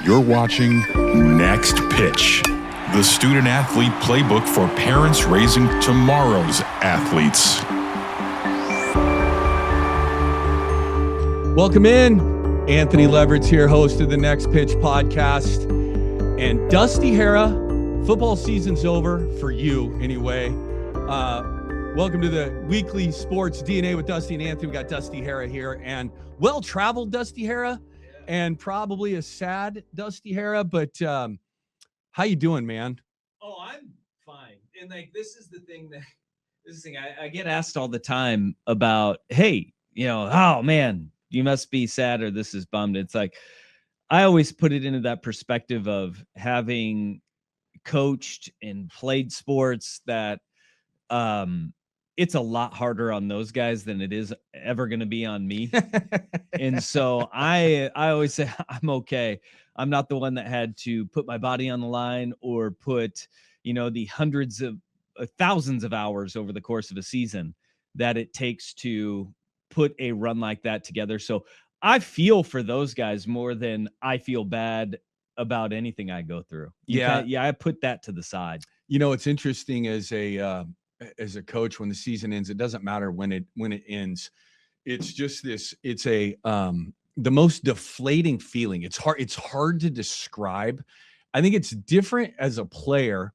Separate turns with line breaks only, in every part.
You're watching Next Pitch, the student-athlete playbook for parents raising tomorrow's athletes.
Welcome in. Anthony Leverett's here, host of the Next Pitch podcast. And Dusty Hera, football season's over for you anyway. Welcome to the Weekly Sports D&A with Dusty and Anthony. We got Dusty Hera here, and well-traveled Dusty Hera, and probably a sad Dusty Hera, but how you doing, man?
Oh, I'm fine. And this is the thing I get asked all the time about, hey, oh man, you must be sad or this is bummed. It's like, I always put it into that perspective of having coached and played sports that it's a lot harder on those guys than it is ever going to be on me. And so I always say I'm okay. I'm not the one that had to put my body on the line or put, the hundreds of thousands of hours over the course of a season that it takes to put a run like that together. So I feel for those guys more than I feel bad about anything I go through. I put that to the side.
It's interesting as a coach, when the season ends, it doesn't matter when it ends. It's just the most deflating feeling. It's hard to describe. I think it's different as a player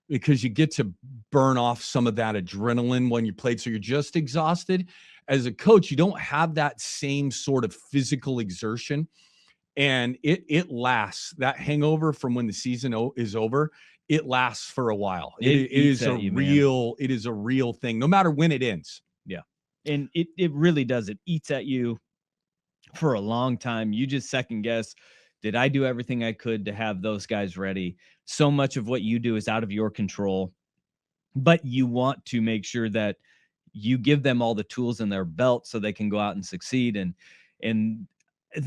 because you get to burn off some of that adrenaline when you played, so you're just exhausted. As a coach, you don't have that same sort of physical exertion, and it lasts. That hangover from when the season is over, it lasts for a while. It is a real thing, no matter when it ends.
Yeah. And it really does. It eats at you for a long time. You just second guess, did I do everything I could to have those guys ready? So much of what you do is out of your control, but you want to make sure that you give them all the tools in their belt so they can go out and succeed. And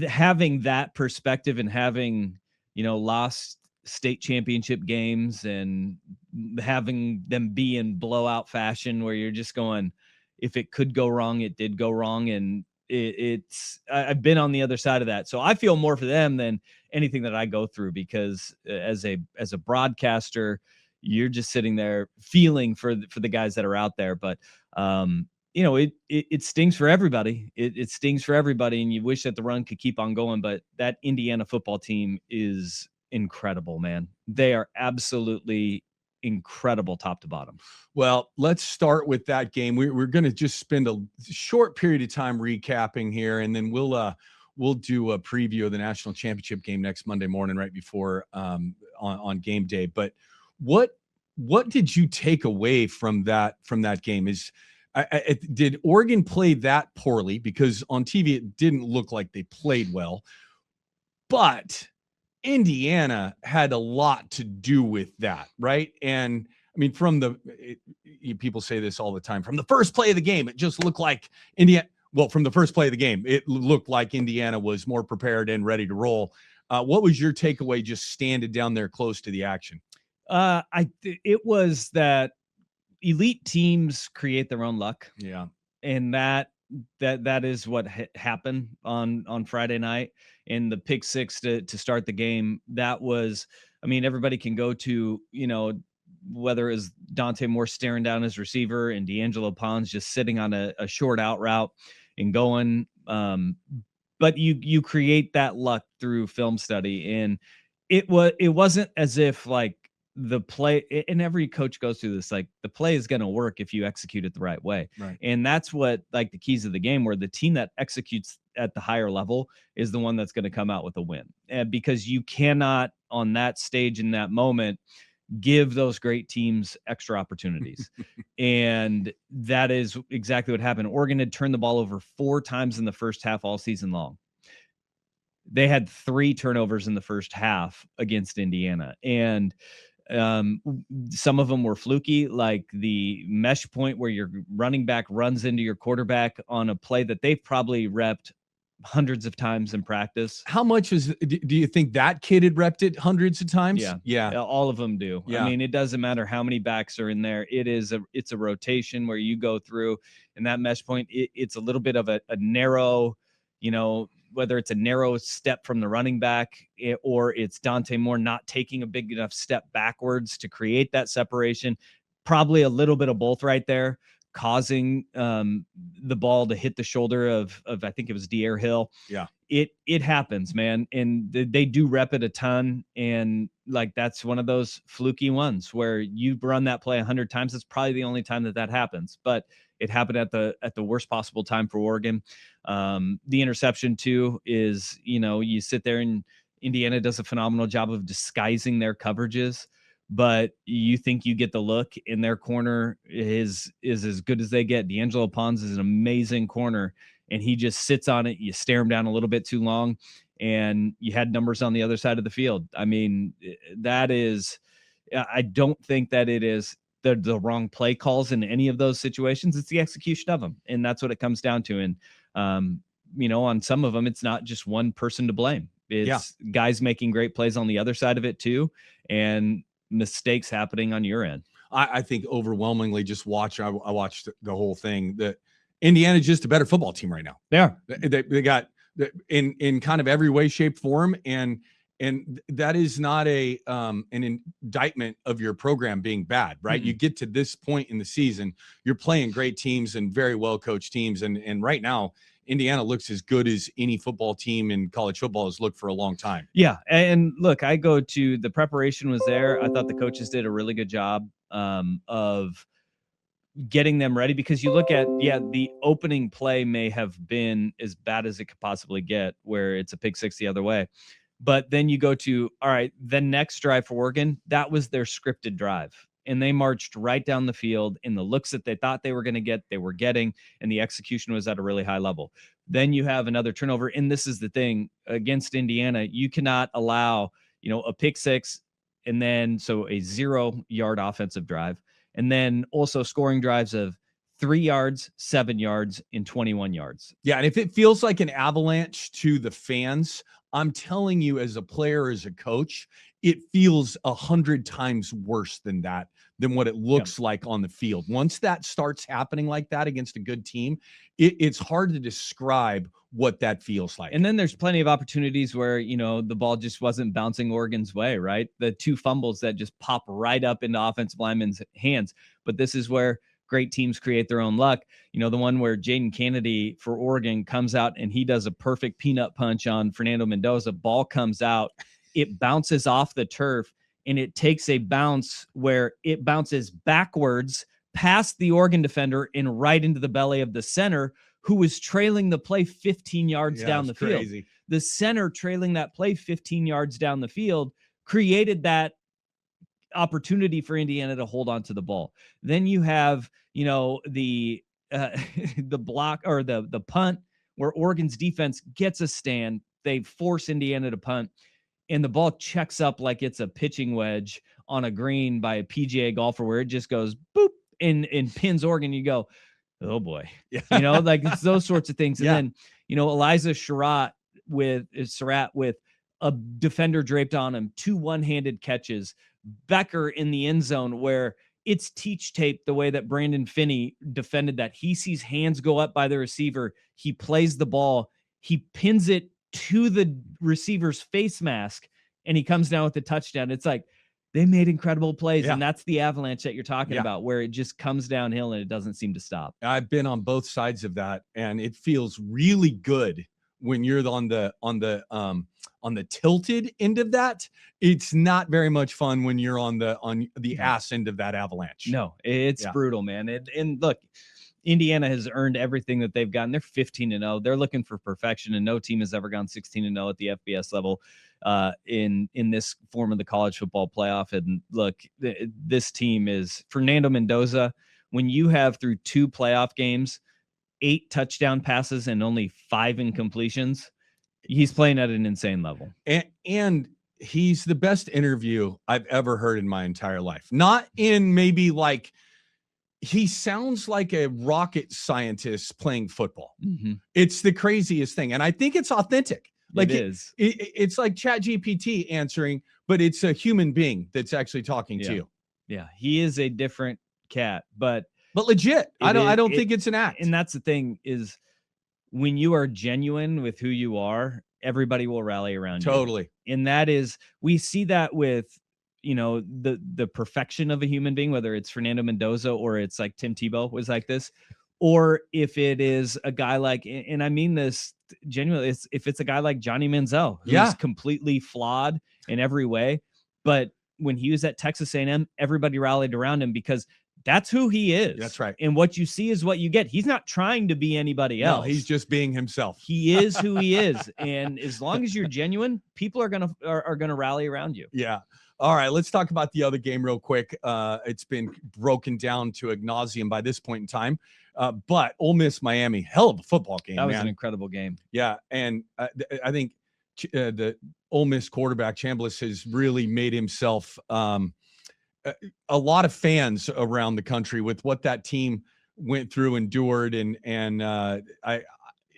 having that perspective and having, lost state championship games and having them be in blowout fashion where you're just going, if it could go wrong, it did go wrong. And I've been on the other side of that. So I feel more for them than anything that I go through, because as a broadcaster, you're just sitting there feeling for the guys that are out there. But, it stings for everybody. It stings for everybody. And you wish that the run could keep on going, but that Indiana football team is incredible, man. They are absolutely incredible top to bottom.
Well, let's start with that game. We're going to just spend a short period of time recapping here, and then we'll do a preview of the national championship game next Monday morning, right before on game day. But what did you take away from that game? Did Oregon play that poorly? Because on TV it didn't look like they played well, but Indiana had a lot to do with that, right? And I mean, people say this all the time, from the first play of the game, it just looked like from the first play of the game, it looked like Indiana was more prepared and ready to roll. What was your takeaway just standing down there close to the action?
It was that elite teams create their own luck.
Yeah.
And that is what happened on Friday night. And the pick six to start the game, that was, everybody can go to, whether it was Dante Moore staring down his receiver and D'Angelo Pons just sitting on a short out route and going. But you create that luck through film study. And it wasn't as if the play, and every coach goes through this, the play is going to work if you execute it the right way.
Right.
And that's what the keys of the game, where the team that executes at the higher level is the one that's going to come out with a win. And because you cannot, on that stage in that moment, give those great teams extra opportunities. And that is exactly what happened. Oregon had turned the ball over 4 times in the first half all season long. They had 3 turnovers in the first half against Indiana. And some of them were fluky, like the mesh point where your running back runs into your quarterback on a play that they've probably repped hundreds of times in practice.
How much do you think that kid had repped it hundreds of times?
Yeah. All of them do.
Yeah.
It doesn't matter how many backs are in there. It's a rotation where you go through, and that mesh point, it's a little bit of a narrow whether it's a narrow step from the running back or it's Dante Moore not taking a big enough step backwards to create that separation, probably a little bit of both right there, causing the ball to hit the shoulder of I think it was De'Air Hill.
Yeah.
It happens, man. And they do rep it a ton. And like, that's one of those fluky ones where you run that play 100 times. It's probably the only time that happens, but it happened at the worst possible time for Oregon. The interception too is, you sit there and Indiana does a phenomenal job of disguising their coverages, but you think you get the look in their corner is as good as they get. D'Angelo Pons is an amazing corner, and he just sits on it. You stare him down a little bit too long, and you had numbers on the other side of the field. I mean, I don't think that it is the wrong play calls in any of those situations. It's the execution of them. And that's what it comes down to. And, on some of them, it's not just one person to blame. It's guys making great plays on the other side of it too, and mistakes happening on your end.
I think overwhelmingly just I watched the whole thing, that Indiana's just a better football team right now.
Yeah.
They got in kind of every way, shape, form. And that is not an indictment of your program being bad, right?
Mm-hmm.
You get to this point in the season, you're playing great teams and very well coached teams. And right now, Indiana looks as good as any football team in college football has looked for a long time. Yeah.
And look, I go to the preparation was there. I thought the coaches did a really good job of getting them ready, because you look at, the opening play may have been as bad as it could possibly get, where it's a pick six the other way. But then you go to, all right, the next drive for Oregon, that was their scripted drive. And they marched right down the field, and the looks that they thought they were going to get, they were getting, and the execution was at a really high level. Then you have another turnover. And this is the thing against Indiana, you cannot allow, a pick six, and then so a 0-yard offensive drive, and then also scoring drives of 3 yards, 7 yards, and 21 yards.
Yeah. And if it feels like an avalanche to the fans, I'm telling you, as a player, as a coach, it feels 100 times worse than what it looks like on the field. Once that starts happening like that against a good team, it's hard to describe what that feels like.
And then there's plenty of opportunities where, the ball just wasn't bouncing Oregon's way, right? The 2 fumbles that just pop right up into offensive linemen's hands. But this is where great teams create their own luck. The one where Jaden Kennedy for Oregon comes out and he does a perfect peanut punch on Fernando Mendoza. Ball comes out, it bounces off the turf, and it takes a bounce where it bounces backwards past the Oregon defender and right into the belly of the center, who was trailing the play 15 yards down the field.
Crazy.
The center trailing that play 15 yards down the field created that opportunity for Indiana to hold on to the ball. Then you have, the block or the punt, where Oregon's defense gets a stand. They force Indiana to punt, and the ball checks up like it's a pitching wedge on a green by a PGA golfer, where it just goes boop and pins Oregon. You go, oh boy.
Yeah.
Like it's those sorts of things. And then, Eliza Surratt with a defender draped on him, 2 one-handed catches, Becker in the end zone, where it's teach tape the way that Brandon Finney defended that. He sees hands go up by the receiver. He plays the ball. He pins it to the receiver's face mask, and he comes down with the touchdown. It's like they made incredible plays, and that's the avalanche that you're talking about, where it just comes downhill and it doesn't seem to stop.
I've been on both sides of that, and it feels really good when you're on the tilted end of that. It's not very much fun when you're on the ass end of that avalanche.
No, it's brutal, man. And look, Indiana has earned everything that they've gotten. They're 15-0. They're looking for perfection, and no team has ever gone 16-0 at the FBS level in this form of the college football playoff. And look, this team is Fernando Mendoza. When you have, through 2 playoff games, 8 touchdown passes and only 5 incompletions, he's playing at an insane level.
And he's the best interview I've ever heard in my entire life. Not in maybe like, he sounds like a rocket scientist playing football. Mm-hmm. It's the craziest thing. And I think it's authentic. Like it's like ChatGPT answering, but it's a human being that's actually talking to you.
Yeah. He is a different cat, but
legit. I don't think it's an act.
And that's the thing is, when you are genuine with who you are, everybody will rally around you.
Totally.
And that is, we see that with, the perfection of a human being, whether it's Fernando Mendoza or it's like Tim Tebow was like this, or if it is a guy like, and I mean this genuinely, if it's a guy like Johnny Manziel, who's completely flawed in every way, but when he was at Texas A&M, everybody rallied around him because that's who he is.
That's right.
And what you see is what you get. He's not trying to be anybody else.
No, he's just being himself.
He is who he is. And as long as you're genuine, people are gonna rally around you.
Yeah. All right, let's talk about the other game real quick. It's been broken down to ad nauseum by this point in time. But Ole Miss Miami, hell of a football game.
That was
man.
an incredible game.
Yeah, and I think the Ole Miss quarterback Chambliss has really made himself a lot of fans around the country with what that team went through, endured, and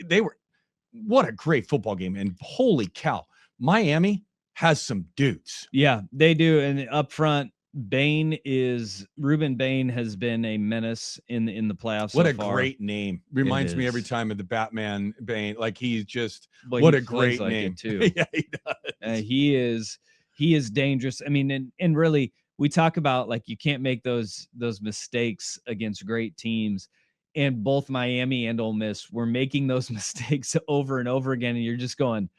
they were, what a great football game. And holy cow, Miami has some dudes.
Yeah, they do. And up front, Ruben Bain has been a menace in the playoffs.
What
so
a
far.
great name. Reminds me every time of the Batman Bain. Like he's just, what a great name
too.
Yeah, he does.
He is dangerous. I mean, and really, we talk about like you can't make those mistakes against great teams. And both Miami and Ole Miss were making those mistakes over and over again. And you're just going,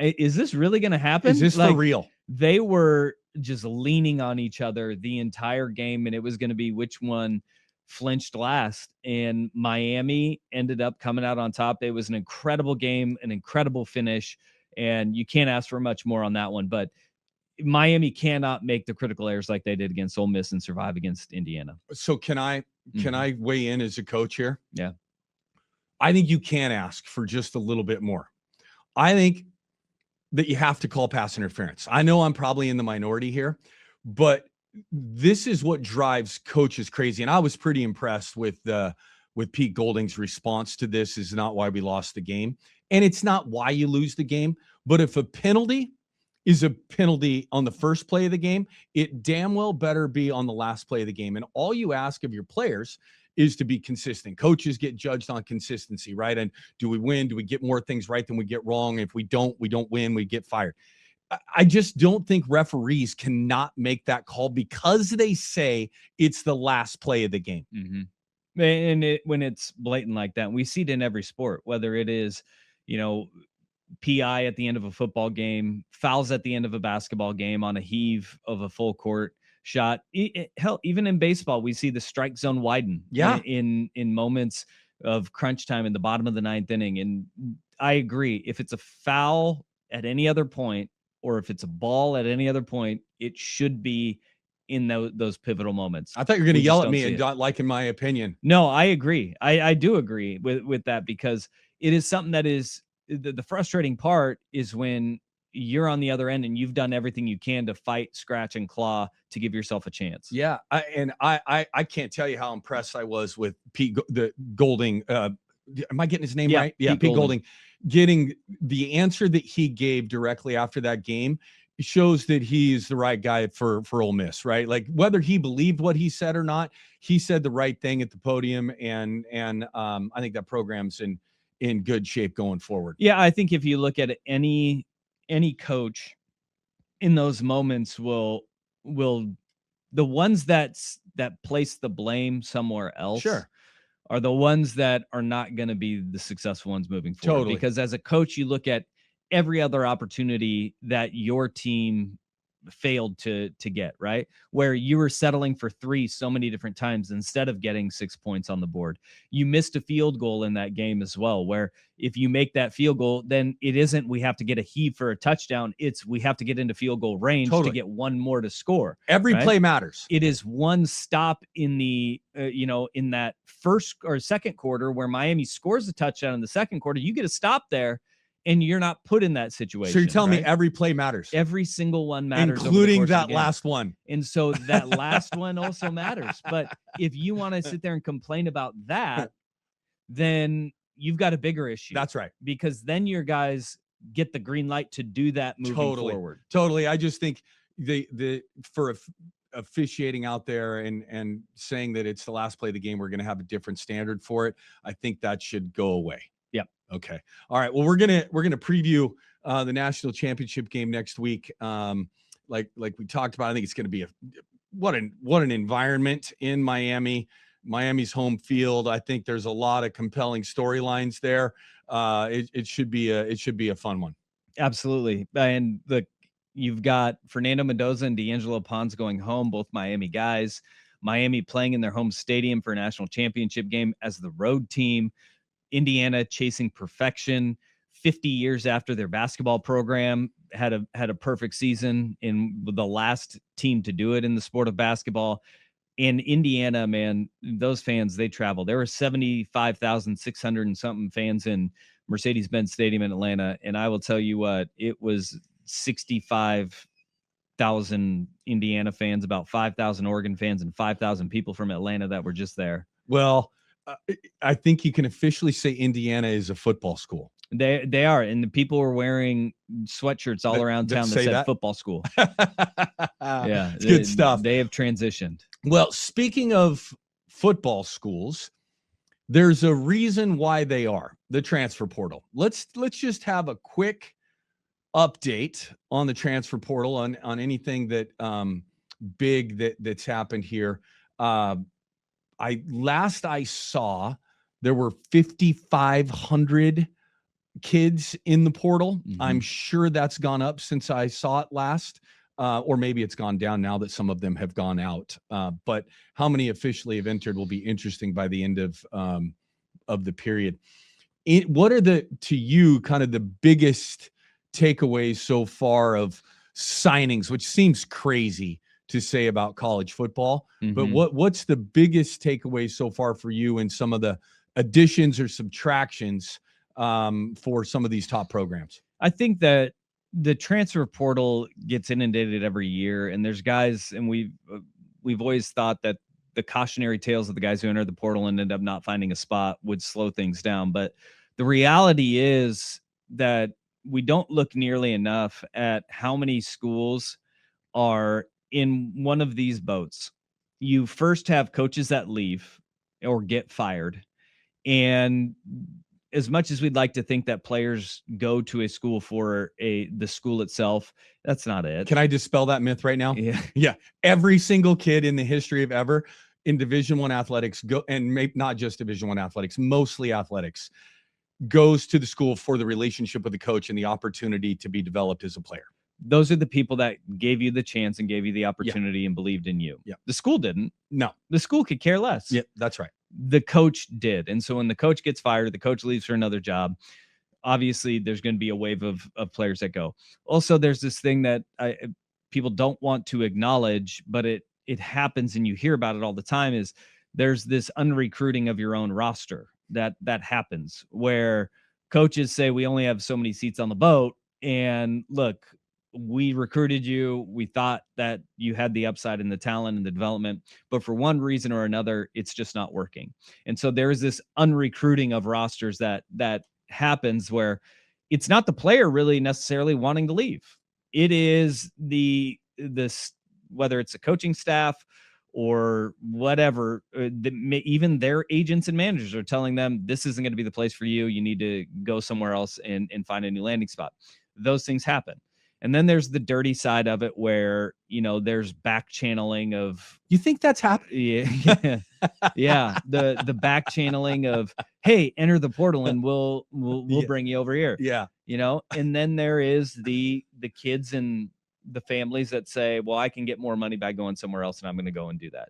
is this really going to happen?
Is this for real?
They were just leaning on each other the entire game, and it was going to be which one flinched last. And Miami ended up coming out on top. It was an incredible game, an incredible finish, and you can't ask for much more on that one. But Miami cannot make the critical errors like they did against Ole Miss and survive against Indiana.
So can I weigh in as a coach here?
Yeah.
I think you can ask for just a little bit more. I think that you have to call pass interference. I know I'm probably in the minority here, but this is what drives coaches crazy. And I was pretty impressed with Pete Golding's response to this. Is not why we lost the game. And it's not why you lose the game, but if a penalty is a penalty on the first play of the game, it damn well better be on the last play of the game. And all you ask of your players is to be consistent. Coaches get judged on consistency, right? And do we win? Do we get more things right than we get wrong? If we don't win, we get fired. I just don't think referees cannot make that call because they say it's the last play of the game.
Mm-hmm. And when it's blatant like that, we see it in every sport, whether it is, PI at the end of a football game, fouls at the end of a basketball game on a heave of a full court shot. Hell, even in baseball, we see the strike zone widen.
Yeah.
In moments of crunch time in the bottom of the ninth inning. And I agree. If it's a foul at any other point, or if it's a ball at any other point, it should be in those pivotal moments.
I thought you were going to yell at me and not like in my opinion.
No, I agree. I do agree with that, because it is something that is the frustrating part is when you're on the other end and you've done everything you can to fight, scratch, and claw to give yourself a chance.
Yeah. I can't tell you how impressed I was with Pete Golding. Am I getting his name right? Yeah. Pete Golding getting the answer that he gave directly after that game shows that he's the right guy for Ole Miss, right? Like whether he believed what he said or not, he said the right thing at the podium. And I think that program's in good shape going forward.
Yeah. I think if you look at any coach in those moments will the ones that place the blame somewhere else are the ones that are not going to be the successful ones moving forward.
Totally.
Because as a coach, you look at every other opportunity that your team failed to get, right? Where you were settling for 3 so many different times instead of getting 6 points on the board. You missed a field goal in that game as well, where if you make that field goal, then it isn't we have to get a heave for a touchdown. It's we have to get into field goal range to get one more to score.
Every play matters.
It is one stop in the, in that first or second quarter where Miami scores a touchdown in the second quarter. You get a stop there, and you're not put in that situation.
So you're telling me every play matters.
Every single one matters.
Including that last one.
And so that last one also matters. But if you want to sit there and complain about that, then you've got a bigger issue.
That's right.
Because then your guys get the green light to do that moving forward.
Totally. I just think for officiating out there and saying that it's the last play of the game, we're going to have a different standard for it. I think that should go away.
Yeah,
Okay. All right. Well, we're gonna preview the national championship game next week. Like we talked about, I think it's going to be what an environment in Miami. Miami's home field. I think there's a lot of compelling storylines there. It should be a fun one.
Absolutely. And you've got Fernando Mendoza and D'Angelo Pons going home, both Miami guys. Miami playing in their home stadium for a national championship game as the road team. Indiana chasing perfection 50 years after their basketball program had a perfect season, in the last team to do it in the sport of basketball. In Indiana, man, those fans, they travel. There were 75,600 and something fans in Mercedes-Benz Stadium in Atlanta. And I will tell you what, it was 65,000 Indiana fans, about 5,000 Oregon fans, and 5,000 people from Atlanta that were just there.
Well, I think you can officially say Indiana is a football school.
They are, and the people were wearing sweatshirts all around town that said football school. Yeah,
it's good stuff.
They have transitioned.
Well, speaking of football schools, there's a reason why they are the transfer portal. Let's just have a quick update on the transfer portal, on anything that big that's happened here. Last I saw, there were 5,500 kids in the portal. Mm-hmm. I'm sure that's gone up since I saw it last, or maybe it's gone down now that some of them have gone out. But how many officially have entered will be interesting by the end of the period. What are to you kind of the biggest takeaways so far of signings, which seems crazy to say about college football, mm-hmm. but what's the biggest takeaway so far for you in some of the additions or subtractions for some of these top programs?
I think that the transfer portal gets inundated every year, and there's guys, and we've always thought that the cautionary tales of the guys who enter the portal and end up not finding a spot would slow things down. But the reality is that we don't look nearly enough at how many schools are in one of these boats. You first have coaches that leave or get fired. And as much as we'd like to think that players go to a school for the school itself, that's not it.
Can I dispel that myth right now?
Yeah.
Yeah. Every single kid in the history of ever in Division I athletics and maybe not just Division I athletics, mostly athletics, goes to the school for the relationship with the coach and the opportunity to be developed as a player.
Those are the people that gave you the chance and gave you the opportunity and believed in you.
Yeah.
The school didn't.
No.
The school could care less.
Yeah, that's right.
The coach did. And so when the coach gets fired, the coach leaves for another job, obviously there's going to be a wave of players that go. Also, there's this thing that people don't want to acknowledge, but it happens and you hear about it all the time, is there's this unrecruiting of your own roster that happens where coaches say, we only have so many seats on the boat. And look, we recruited you. We thought that you had the upside and the talent and the development, but for one reason or another, it's just not working. And so there is this unrecruiting of rosters that happens where it's not the player really necessarily wanting to leave. It is this, whether it's a coaching staff or whatever, even their agents and managers are telling them, this isn't going to be the place for you. You need to go somewhere else and find a new landing spot. Those things happen. And then there's the dirty side of it where, there's back channeling of.
You think that's happening?
Yeah. Yeah. The back channeling of, hey, enter the portal and we'll bring you over here.
Yeah.
And then there is the kids and the families that say, well, I can get more money by going somewhere else and I'm going to go and do that.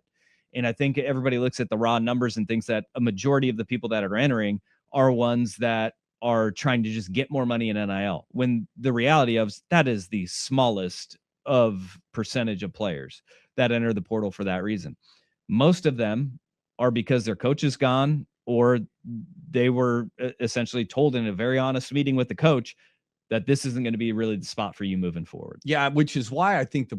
And I think everybody looks at the raw numbers and thinks that a majority of the people that are entering are ones that are trying to just get more money in NIL, when the reality of that is the smallest of percentage of players that enter the portal for that reason. Most of them are because their coach is gone, or they were essentially told in a very honest meeting with the coach that this isn't going to be really the spot for you moving forward.
Yeah, which is why I think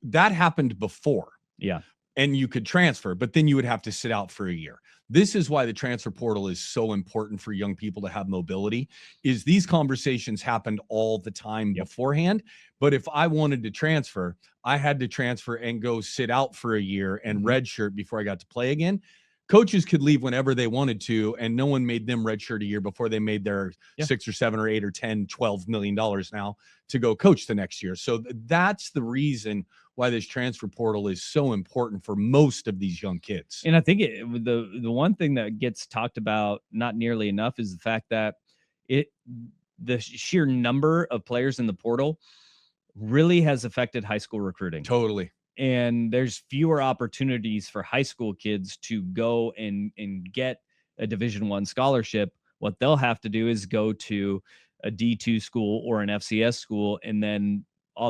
that happened before.
Yeah.
And you could transfer, but then you would have to sit out for a year. This is why the transfer portal is so important for young people to have mobility, is these conversations happened all the time beforehand. But if I wanted to transfer, I had to transfer and go sit out for a year and redshirt before I got to play again. coaches could leave whenever they wanted to, and no one made them redshirt a year before they made their $6 or $7 or $8 or $10, $12 million now to go coach the next year. So that's the reason why this transfer portal is so important for most of these young kids.
And I think the one thing that gets talked about not nearly enough is the fact that the sheer number of players in the portal really has affected high school recruiting.
Totally.
And there's fewer opportunities for high school kids to go and get a Division I scholarship. What they'll have to do is go to a D2 school or an FCS school, and then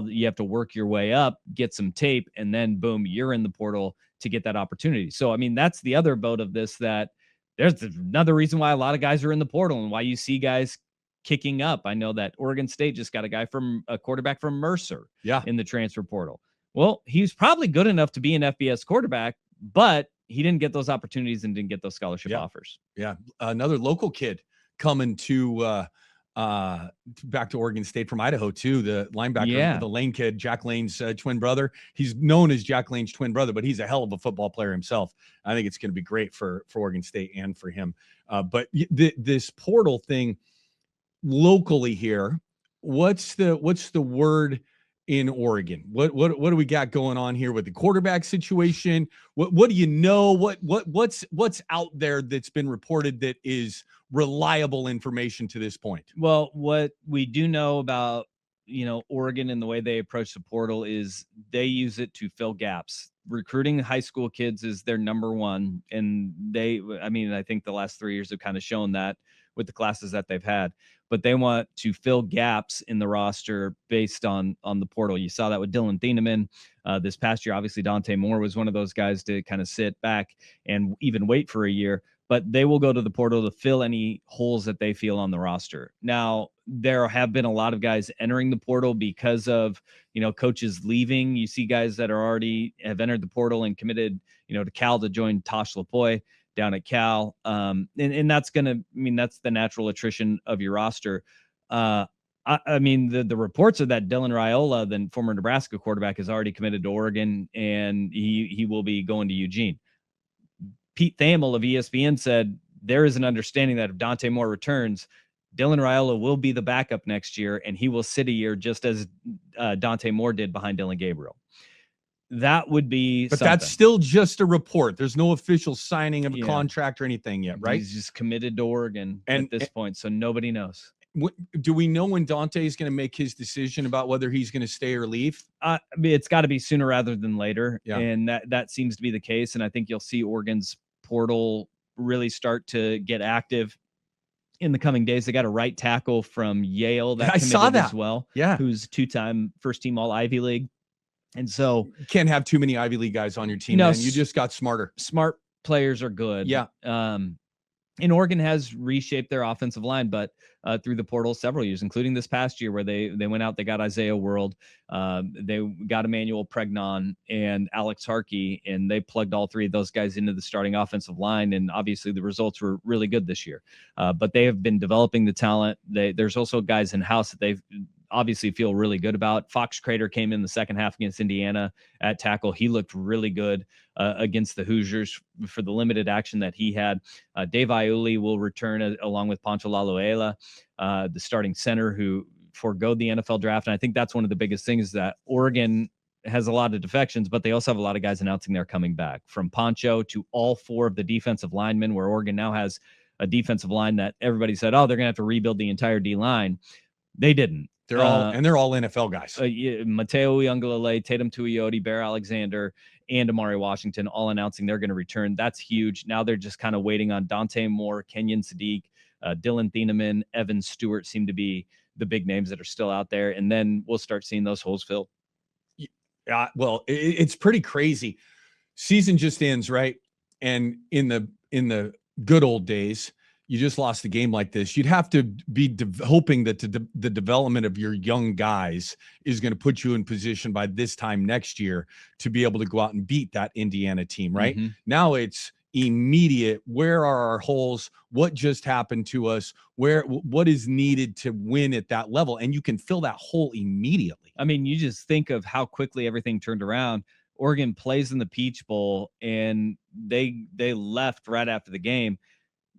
you have to work your way up, get some tape, and then boom, you're in the portal to get that opportunity. So, I mean, that's the other boat of this, that there's another reason why a lot of guys are in the portal and why you see guys kicking up. I know that Oregon State just got a quarterback from Mercer in the transfer portal. Well, he's probably good enough to be an FBS quarterback, but he didn't get those opportunities and didn't get those scholarship offers.
Yeah. Another local kid coming to back to Oregon State from Idaho too. The linebacker, the Lane kid, Jack Lane's twin brother. He's known as Jack Lane's twin brother, but he's a hell of a football player himself. I think it's going to be great for Oregon State and for him. But this portal thing locally here, what's the word in Oregon? What do we got going on here with the quarterback situation? What do you know? What's out there that's been reported that is reliable information to this point?
Well, what we do know about, Oregon and the way they approach the portal is they use it to fill gaps. Recruiting high school kids is their number one. And I think the last 3 years have kind of shown that with the classes that they've had, but they want to fill gaps in the roster based on the portal. You saw that with Dylan Thieneman this past year. Obviously, Dante Moore was one of those guys to kind of sit back and even wait for a year, but they will go to the portal to fill any holes that they feel on the roster. Now, there have been a lot of guys entering the portal because of, coaches leaving. You see guys that have entered the portal and committed, to Cal to join Tosh Lapoy down at Cal. And that's that's the natural attrition of your roster. The reports are that Dylan Raiola, the former Nebraska quarterback, is already committed to Oregon, and he will be going to Eugene. Pete Thamel of ESPN said there is an understanding that if Dante Moore returns, Dylan Raiola will be the backup next year, and he will sit a year just as Dante Moore did behind Dylan Gabriel. That would be
But
something.
That's still just a report. There's no official signing of a contract or anything yet, right?
He's just committed to Oregon at this point, so nobody knows.
Do we know when Dante is going to make his decision about whether he's going to stay or leave?
It's got to be sooner rather than later, and that seems to be the case. And I think you'll see Oregon's portal really start to get active in the coming days. They got a right tackle from Yale that
I saw that
as well,
yeah,
who's two-time first-team All-Ivy League. And so
you can't have too many Ivy League guys on your team, man. You just got smarter.
Smart players are good.
Yeah.
And Oregon has reshaped their offensive line, but through the portal several years, including this past year where they went out, they got Isaiah World, they got Emmanuel Pregnon and Alex Harkey, and they plugged all three of those guys into the starting offensive line. And obviously the results were really good this year. But they have been developing the talent. There's also guys in-house that they've obviously feel really good about. Fox Crater came in the second half against Indiana at tackle. He looked really good against the Hoosiers for the limited action that he had. Dave Iuli will return along with Pancho Laluela, the starting center who forgoed the NFL draft. And I think that's one of the biggest things, that Oregon has a lot of defections, but they also have a lot of guys announcing they're coming back, from Pancho to all four of the defensive linemen, where Oregon now has a defensive line that everybody said, oh, they're going to have to rebuild the entire D line. They didn't.
They're all NFL guys.
Mateo Uiagalelei, Tatum Tuioti, Bear Alexander, and Amari Washington all announcing they're going to return. That's huge. Now they're just kind of waiting on Dante Moore, Kenyon Sadiq, Dylan Thieneman, Evan Stewart seem to be the big names that are still out there. And then we'll start seeing those holes filled.
Well, it's pretty crazy. Season just ends, right? And in the good old days, you just lost a game like this, you'd have to be hoping that the development of your young guys is going to put you in position by this time next year to be able to go out and beat that Indiana team, right? Mm-hmm. Now it's immediate. Where are our holes? What just happened to us? What is needed to win at that level? And you can fill that hole immediately.
I mean, you just think of how quickly everything turned around Oregon plays in the Peach Bowl and they left right after the game.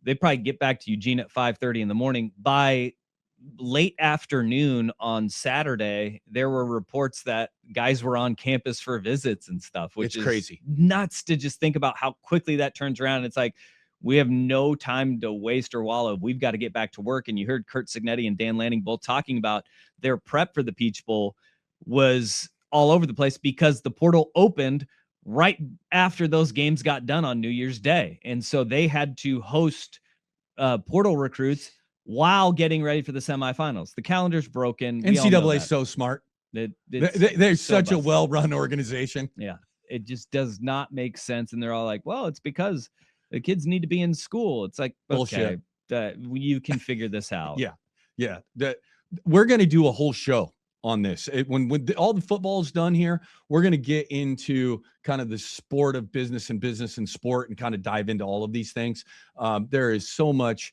They probably get back to Eugene at 5:30 in the morning. By late afternoon on Saturday, there were reports that guys were on campus for visits and stuff, which is
crazy.
Nuts to just think about how quickly that turns around. It's like, we have no time to waste or wallow. We've got to get back to work. And you heard Kurt Signetti and Dan Lanning both talking about their prep for the Peach Bowl was all over the place because the portal opened right after those games got done on New Year's Day. And so they had to host portal recruits while getting ready for the semifinals. The calendar's broken.
NCAA is so smart. They're such a well-run organization.
Yeah. It just does not make sense. And they're all like, well, it's because the kids need to be in school. It's like,
bullshit.
Okay, you can figure this out.
Yeah. We're going to do a whole show on this. When all the football is done here, we're going to get into kind of the sport of business and sport and kind of dive into all of these things. There is so much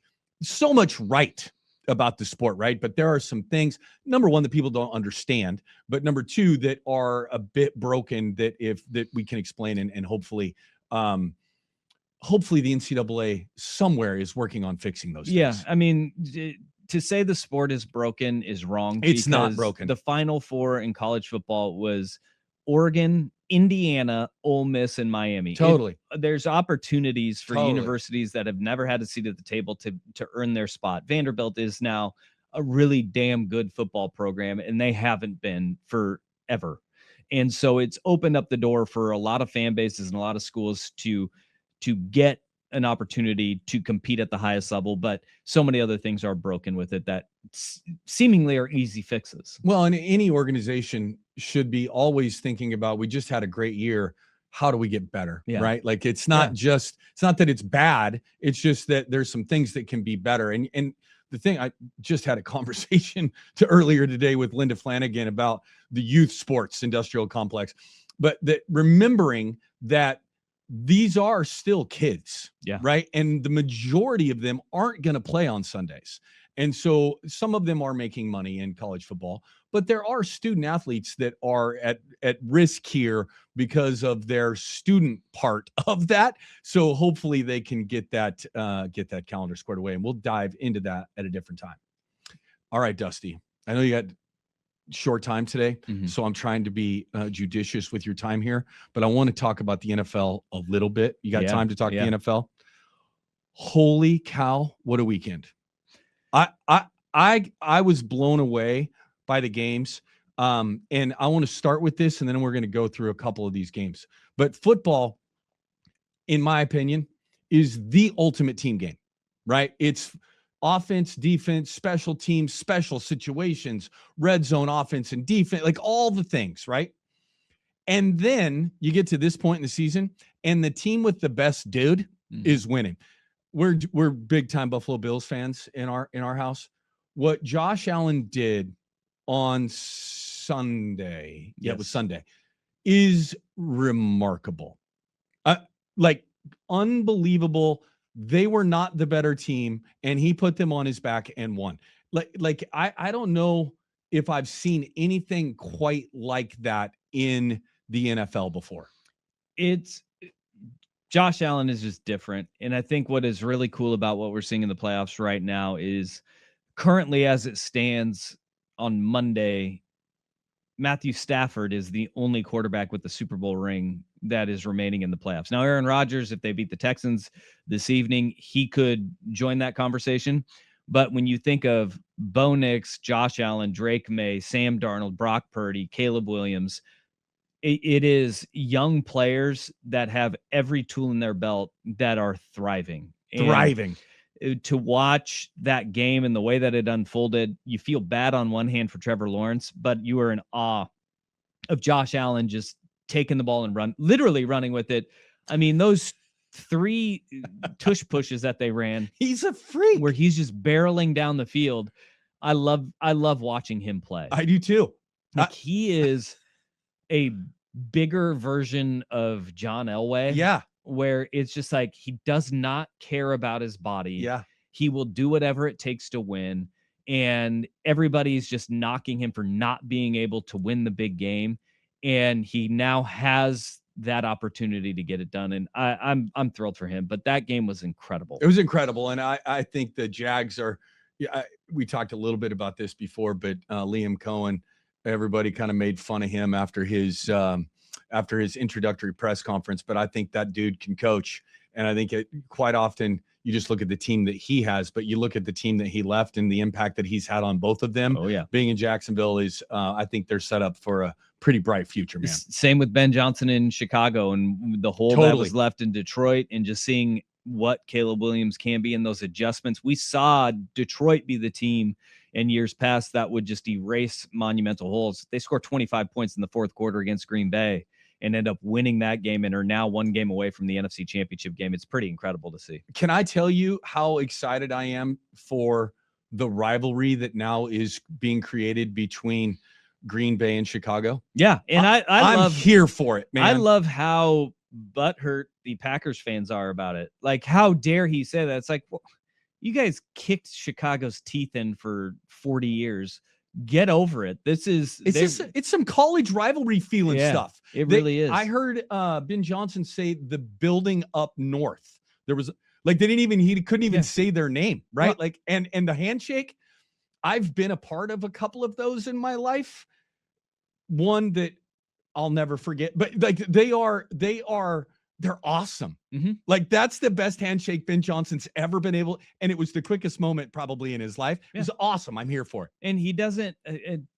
right about the sport, right? But there are some things, number one, that people don't understand, but number two, that are a bit broken that we can explain and hopefully the NCAA somewhere is working on fixing those things.
Yeah. I mean, to say the sport is broken is wrong.
It's not broken.
The Final Four in college football was Oregon, Indiana, Ole Miss, and Miami.
Totally.
There's opportunities for universities that have never had a seat at the table to earn their spot. Vanderbilt is now a really damn good football program, and they haven't been forever. And so it's opened up the door for a lot of fan bases and a lot of schools to get an opportunity to compete at the highest level, but so many other things are broken with it that seemingly are easy fixes.
Well, and any organization should be always thinking about, we just had a great year. How do we get better?
Yeah.
Right. Like it's not that it's bad. It's just that there's some things that can be better. And the thing, I just had a conversation earlier today with Linda Flanagan about the youth sports industrial complex, but that remembering that these are still kids, right? And the majority of them aren't going to play on Sundays. And so some of them are making money in college football, but there are student athletes that are at risk here because of their student part of that. So hopefully they can get that calendar squared away, and we'll dive into that at a different time. All right, Dusty, I know you got short time today, so I'm trying to be judicious with your time here, but I want to talk about the NFL a little bit. You got time to talk the NFL? Holy cow, what a weekend. I was blown away by the games. And I want to start with this, and then we're going to go through a couple of these games. But football, in my opinion, is the ultimate team game, right? It's offense, defense, special teams, special situations, red zone offense and defense, like all the things, right? And then you get to this point in the season, and the team with the best dude is winning. We're big time Buffalo Bills fans in our house. What Josh Allen did on Sunday, it was Sunday, is remarkable. Like unbelievable. They were not the better team, and he put them on his back and won. Like I don't know if I've seen anything quite like that in the NFL before.
Josh Allen is just different. And I think what is really cool about what we're seeing in the playoffs right now is currently, as it stands on Monday, Matthew Stafford is the only quarterback with the Super Bowl ring that is remaining in the playoffs. Now, Aaron Rodgers, if they beat the Texans this evening, he could join that conversation. But when you think of Bo Nix, Josh Allen, Drake May, Sam Darnold, Brock Purdy, Caleb Williams, it is young players that have every tool in their belt that are thriving.
Thriving.
To watch that game and the way that it unfolded, you feel bad on one hand for Trevor Lawrence, but you are in awe of Josh Allen just taking the ball and literally running with it. I mean, those 3 tush pushes that they ran,
he's a freak,
where he's just barreling down the field. I love watching him play.
I do too.
Like he is a bigger version of John Elway.
Yeah.
Where it's just like, he does not care about his body.
Yeah.
He will do whatever it takes to win. And everybody's just knocking him for not being able to win the big game. and he now has that opportunity to get it done. And I'm thrilled for him. But that game was incredible.
It was incredible, and I think the Jags are. Yeah, we talked a little bit about this before, but Liam Cohen, everybody kind of made fun of him after his introductory press conference. But I think that dude can coach, and I think quite often you just look at the team that he has, but you look at the team that he left and the impact that he's had on both of them.
Oh yeah,
being in Jacksonville is, I think they're set up for a pretty bright future, man.
Same with Ben Johnson in Chicago and the hole that was left in Detroit, and just seeing what Caleb Williams can be in those adjustments. We saw Detroit be the team in years past that would just erase monumental holes. They scored 25 points in the fourth quarter against Green Bay and end up winning that game and are now one game away from the NFC Championship game. It's pretty incredible to see.
Can I tell you how excited I am for the rivalry that now is being created between Green Bay and Chicago?
Yeah, and I'm
here for it, man.
I love how butthurt the Packers fans are about it. Like, how dare he say that? It's like, well, you guys kicked Chicago's teeth in for 40 years. Get over it. It's some college rivalry feeling stuff. It really is.
I heard Ben Johnson say the building up north. There was like he couldn't even say their name, right? Well, like and the handshake. I've been a part of a couple of those in my life. One that I'll never forget, but like they're awesome.
Mm-hmm.
Like that's the best handshake Ben Johnson's ever been able. And it was the quickest moment probably in his life. It was awesome. I'm here for it.
And he doesn't,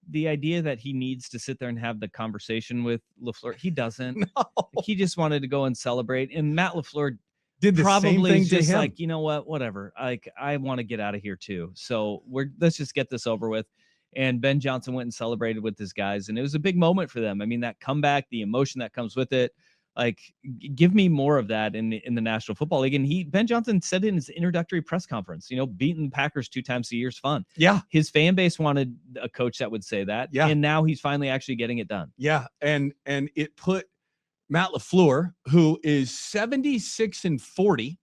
the idea that he needs to sit there and have the conversation with LaFleur, he doesn't.
No.
He just wanted to go and celebrate. And Matt LaFleur
did the same thing to him.
Like, you know what, whatever. Like, I want to get out of here too. So let's just get this over with. And Ben Johnson went and celebrated with his guys, and it was a big moment for them. I mean, that comeback, the emotion that comes with it, like, give me more of that in the National Football League. And Ben Johnson said in his introductory press conference, beating the Packers 2 times a year is fun.
Yeah.
His fan base wanted a coach that would say that.
Yeah.
And now he's finally actually getting it done.
Yeah. And it put Matt LaFleur, who is 76-40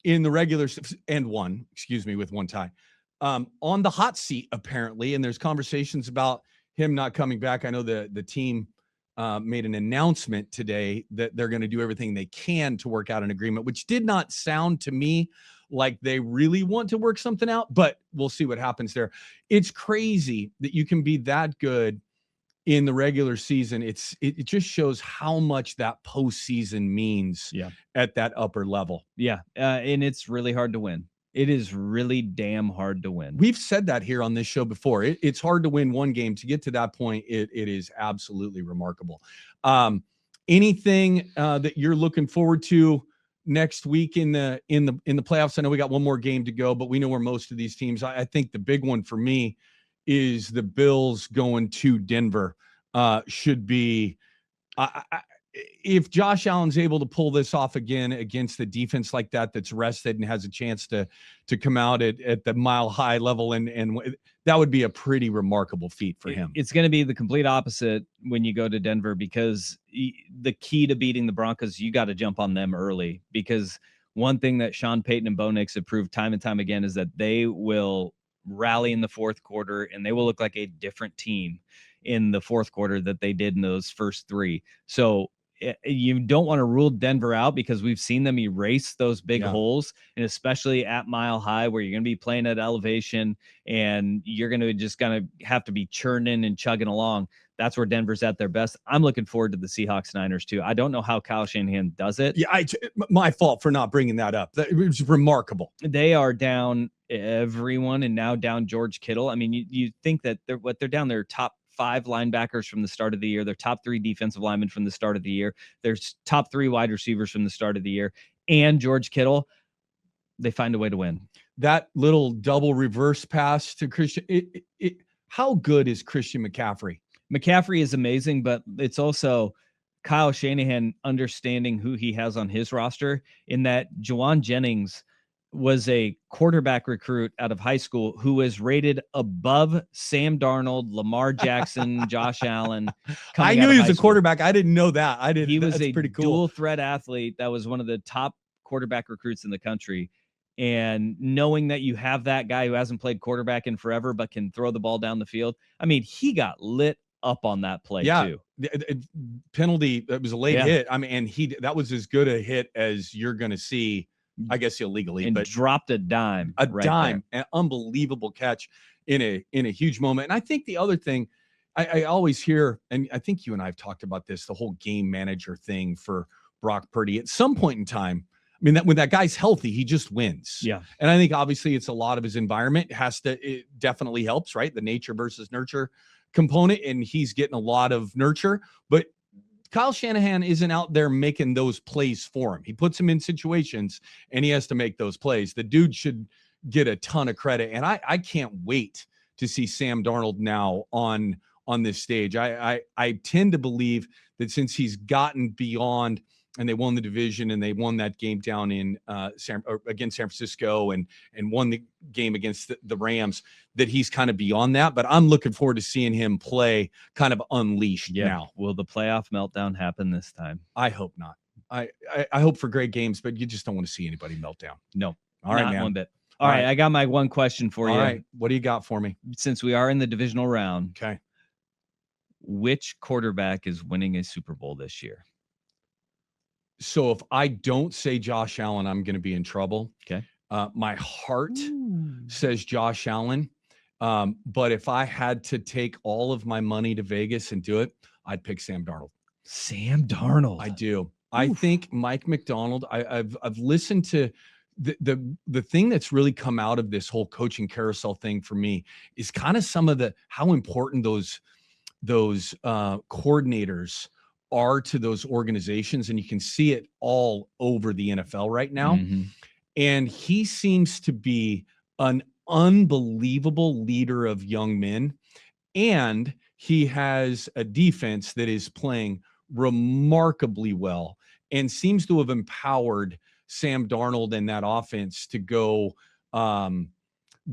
in the regular and with one tie, on the hot seat apparently. And there's conversations about him not coming back. I know the team made an announcement today that they're going to do everything they can to work out an agreement, which did not sound to me like they really want to work something out, but we'll see what happens there. It's crazy that you can be that good in the regular season. It just shows how much that postseason means at that upper level.
Yeah. And it's really hard to win. It is really damn hard to win.
We've said that here on this show before. It's hard to win one game. To get to that point, it is absolutely remarkable. Anything that you're looking forward to next week in the playoffs? I know we got one more game to go, but we know where most of these teams. I think the big one for me is the Bills going to Denver. Should be. If Josh Allen's able to pull this off again against the defense like that's rested and has a chance to come out at the mile high level, and that would be a pretty remarkable feat for him.
It's going to be the complete opposite when you go to Denver, because the key to beating the Broncos, you got to jump on them early, because one thing that Sean Payton and Bo Nix have proved time and time again is that they will rally in the fourth quarter and they will look like a different team in the fourth quarter that they did in those first 3. So you don't want to rule Denver out, because we've seen them erase those big holes, and especially at mile high where you're going to be playing at elevation and you're going to have to be churning and chugging along. That's where Denver's at their best. I'm looking forward to the Seahawks Niners too. I don't know how Kyle Shanahan does it.
Yeah, my fault for not bringing that up. It was remarkable.
They are down everyone, and now down George Kittle. I mean, you think that they're down their top 5 linebackers from the start of the year. Their top 3 defensive linemen from the start of the year. Their top 3 wide receivers from the start of the year. And George Kittle, they find a way to win.
That little double reverse pass to Christian. How good is Christian McCaffrey?
McCaffrey is amazing, but it's also Kyle Shanahan understanding who he has on his roster, in that Juwan Jennings was a quarterback recruit out of high school who was rated above Sam Darnold, Lamar Jackson, Josh Allen.
I knew he was a quarterback. I didn't know that. He was a pretty cool
dual threat athlete that was one of the top quarterback recruits in the country. And knowing that you have that guy who hasn't played quarterback in forever but can throw the ball down the field, I mean, he got lit up on that play too.
penalty. It was a late
Yeah.
hit. I mean, and that was as good a hit as you're going to see, I guess, illegally,
and
but
dropped a dime.
an unbelievable catch in a huge moment. And I think the other thing I always hear, and I think you and I have talked about this, the whole game manager thing for Brock Purdy. At some point in time, I mean, that when that guy's healthy, he just wins.
Yeah.
And I think obviously it's a lot of his environment it definitely helps, right? The nature versus nurture component, and he's getting a lot of nurture, but Kyle Shanahan isn't out there making those plays for him. He puts him in situations and he has to make those plays. The dude should get a ton of credit. And I can't wait to see Sam Darnold now on this stage. I tend to believe that since he's gotten beyond, and they won the division and they won that game down in against San Francisco and won the game against the Rams, that he's kind of beyond that. But I'm looking forward to seeing him play kind of unleashed now.
Will the playoff meltdown happen this time?
I hope not. I hope for great games, but you just don't want to see anybody melt down.
No.
All right,
not
man.
One bit. All right. I got my one question for you.
All right. What do you got for me?
Since we are in the divisional round,
Okay.
Which quarterback is winning a Super Bowl this year?
So if I don't say Josh Allen, I'm going to be in trouble.
Okay.
My heart says Josh Allen. But if I had to take all of my money to Vegas and do it, I'd pick Sam Darnold.
Sam Darnold.
I do. I think Mike McDonald, I've listened to the thing that's really come out of this whole coaching carousel thing for me is kind of some of how important those coordinators are to those organizations. And you can see it all over the NFL right now.
Mm-hmm.
And he seems to be an unbelievable leader of young men. And he has a defense that is playing remarkably well and seems to have empowered Sam Darnold and that offense to go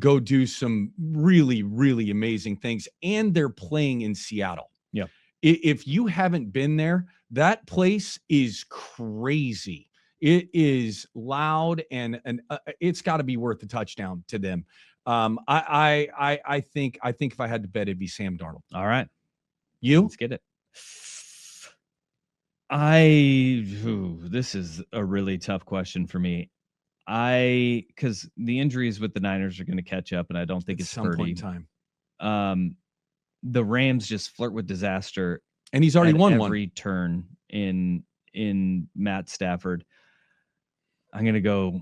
do some really, really amazing things. And they're playing in Seattle.
Yeah.
If you haven't been there, that place is crazy. It is loud and it's got to be worth the touchdown to them. I think if I had to bet, it'd be Sam Darnold.
All right.
You?
Let's get it. This is a really tough question for me. Because the injuries with the Niners are going to catch up, and I don't think it's
some point in
time. The Rams just flirt with disaster,
and he's already won
every turn in Matt Stafford. I'm gonna go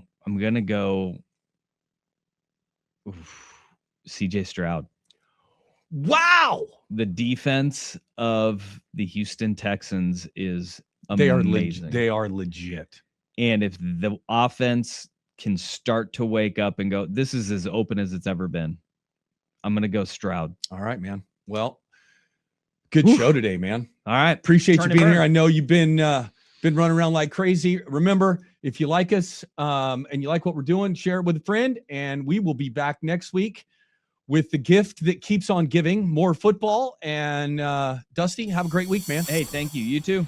CJ Stroud.
Wow.
The defense of the Houston Texans is amazing.
They are legit.
And if the offense can start to wake up and go, this is as open as it's ever been, I'm going to go Stroud.
All right, man. Well, good show today, man.
All right.
Appreciate you being here. I know you've been running around like crazy. Remember, if you like us and you like what we're doing, share it with a friend. And we will be back next week with the gift that keeps on giving, more football. And Dusty, have a great week, man.
Hey, thank you. You too.